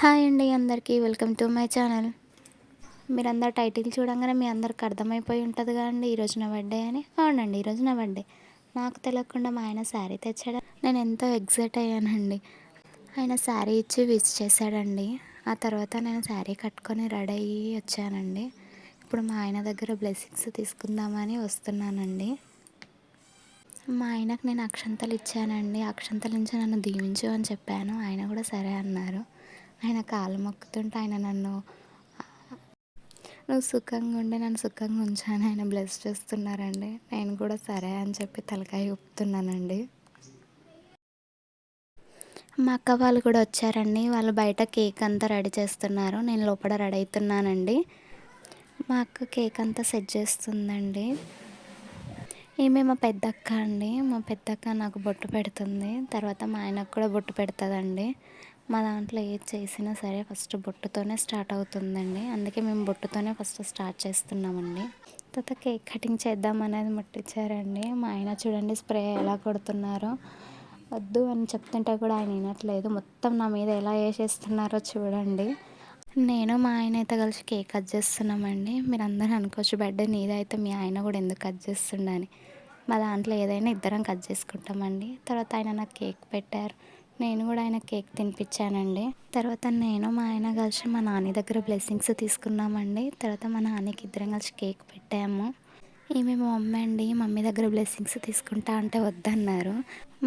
Hi అండి అందరికీ welcome to my channel. మీరందరు టైటిల్ చూడంగానే మీ అందరికి అర్థమైపోయి ఉంటుందిగా అండి ఈరోజు నా బర్త్డే అని. అవునండి, ఈరోజు నా బర్త్డే. నాకు తెలియకుండా మా ఆయన శారీ తెచ్చాడు. నేను ఎంతో ఎగ్జైట్ అయ్యానండి. ఆయన శారీ ఇచ్చి విష్ చేశాడండి. ఆ తర్వాత నేను శారీ కట్టుకొని రెడీ అయ్యి వచ్చానండి. ఇప్పుడు మా ఆయన దగ్గర బ్లెస్సింగ్స్ తీసుకుందామని వస్తున్నానండి. మా ఆయనకు నేను అక్షంతలు ఇచ్చానండి. అక్షంతల నుంచి నన్ను దీవించు అని చెప్పాను. ఆయన కూడా సరే అన్నారు. ఆయన కాళ్ళు మొక్కుతుంటే ఆయన నువ్వు సుఖంగా ఉండి నన్ను సుఖంగా ఉంచాను ఆయన బ్లెస్ చేస్తున్నారండి. నేను కూడా సరే అని చెప్పి తలకాయ ఊపుతున్నానండి. మా అక్క వాళ్ళు కూడా వచ్చారండి. వాళ్ళు బయట కేక్ అంతా రెడీ చేస్తున్నారు. నేను లోపల రెడీ అవుతున్నానండి. మా అక్క కేక్ అంతా సెట్ చేస్తుందండి. ఈమె మా పెద్దక్క అండి. మా పెద్దక్క నాకు బొట్టు పెడుతుంది. తర్వాత మా ఆయనకు కూడా బొట్టు పెడుతుందండి. మా దాంట్లో ఏది చేసినా సరే ఫస్ట్ బొట్టుతోనే స్టార్ట్ అవుతుందండి. అందుకే మేము బొట్టుతోనే ఫస్ట్ స్టార్ట్ చేస్తున్నామండి. తర్వాత కేక్ కటింగ్ చేద్దాం అనేది ముట్టించారండి. మా ఆయన చూడండి స్ప్రే ఎలా కొడుతున్నారో. వద్దు అని చెప్తుంటే కూడా ఆయన వినట్లేదు. మొత్తం నా మీద ఎలా వేసేస్తున్నారో చూడండి. నేను మా ఆయన అయితే కలిసి కేక్ కట్ చేస్తున్నామండి. మీరు అందరూ అనుకోవచ్చు బర్త్డే నీదైతే మీ ఆయన కూడా ఎందుకు కట్ చేస్తుండని. మా దాంట్లో ఏదైనా ఇద్దరం కట్ చేసుకుంటామండి. తర్వాత ఆయన నాకు కేక్ పెట్టారు. నేను కూడా ఆయన కేక్ తినిపించానండి. తర్వాత నేను మా ఆయన కలిసి మా నాన్న దగ్గర బ్లెస్సింగ్స్ తీసుకున్నామండి. తర్వాత మా నాన్నకి ఇద్దరం కలిసి కేక్ పెట్టాము. ఈమె మా మమ్మీ అండి. మమ్మీ దగ్గర బ్లెస్సింగ్స్ తీసుకుంటా అంటే వద్దన్నారు.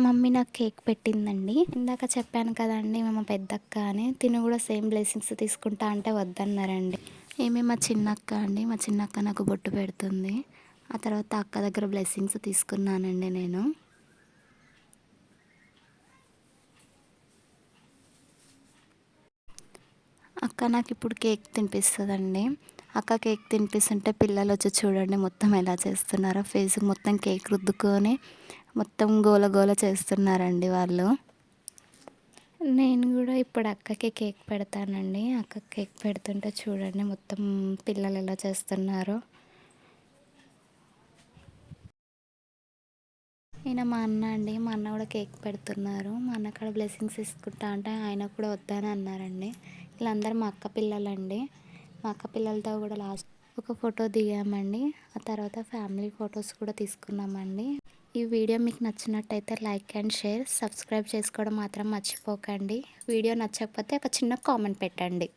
మమ్మీ నాకు కేక్ పెట్టిందండి. ఇందాక చెప్పాను కదండి మా పెద్దక్క అని. తిను కూడా సేమ్ బ్లెస్సింగ్స్ తీసుకుంటా అంటే వద్దన్నారండి. ఈమె మా చిన్నక్క అండి. మా చిన్నక్క నాకు బొట్టు పెడుతుంది. ఆ తర్వాత అక్క దగ్గర బ్లెస్సింగ్స్ తీసుకున్నానండి నేను. అక్క నాకు ఇప్పుడు కేక్ తినిపిస్తుందండి. అక్క కేక్ తినిపిస్తుంటే పిల్లలు వచ్చి చూడండి మొత్తం ఎలా చేస్తున్నారో. ఫేస్కి మొత్తం కేక్ రుద్దుకొని మొత్తం గోల గోల చేస్తున్నారండి వాళ్ళు. నేను కూడా ఇప్పుడు అక్కకి కేక్ పెడతానండి. అక్క కేక్ పెడుతుంటే చూడండి మొత్తం పిల్లలు ఎలా చేస్తున్నారో. ఈయన మా అన్న అండి. మా అన్న కూడా కేక్ పెడుతున్నారు. మా అన్న కాడ బ్లెస్సింగ్స్ తీసుకుంటా అంటే ఆయన కూడా వద్దని అన్నారండి. వీళ్ళందరూ మా అక్క పిల్లలండి. మా అక్క పిల్లలతో కూడా లాస్ట్ ఒక ఫోటో దిగామండి. ఆ తర్వాత ఫ్యామిలీ ఫొటోస్ కూడా తీసుకున్నామండి. ఈ వీడియో మీకు నచ్చినట్టయితే లైక్ అండ్ షేర్, సబ్స్క్రైబ్ చేసుకోవడం మాత్రం మర్చిపోకండి. వీడియో నచ్చకపోతే ఒక చిన్న కామెంట్ పెట్టండి.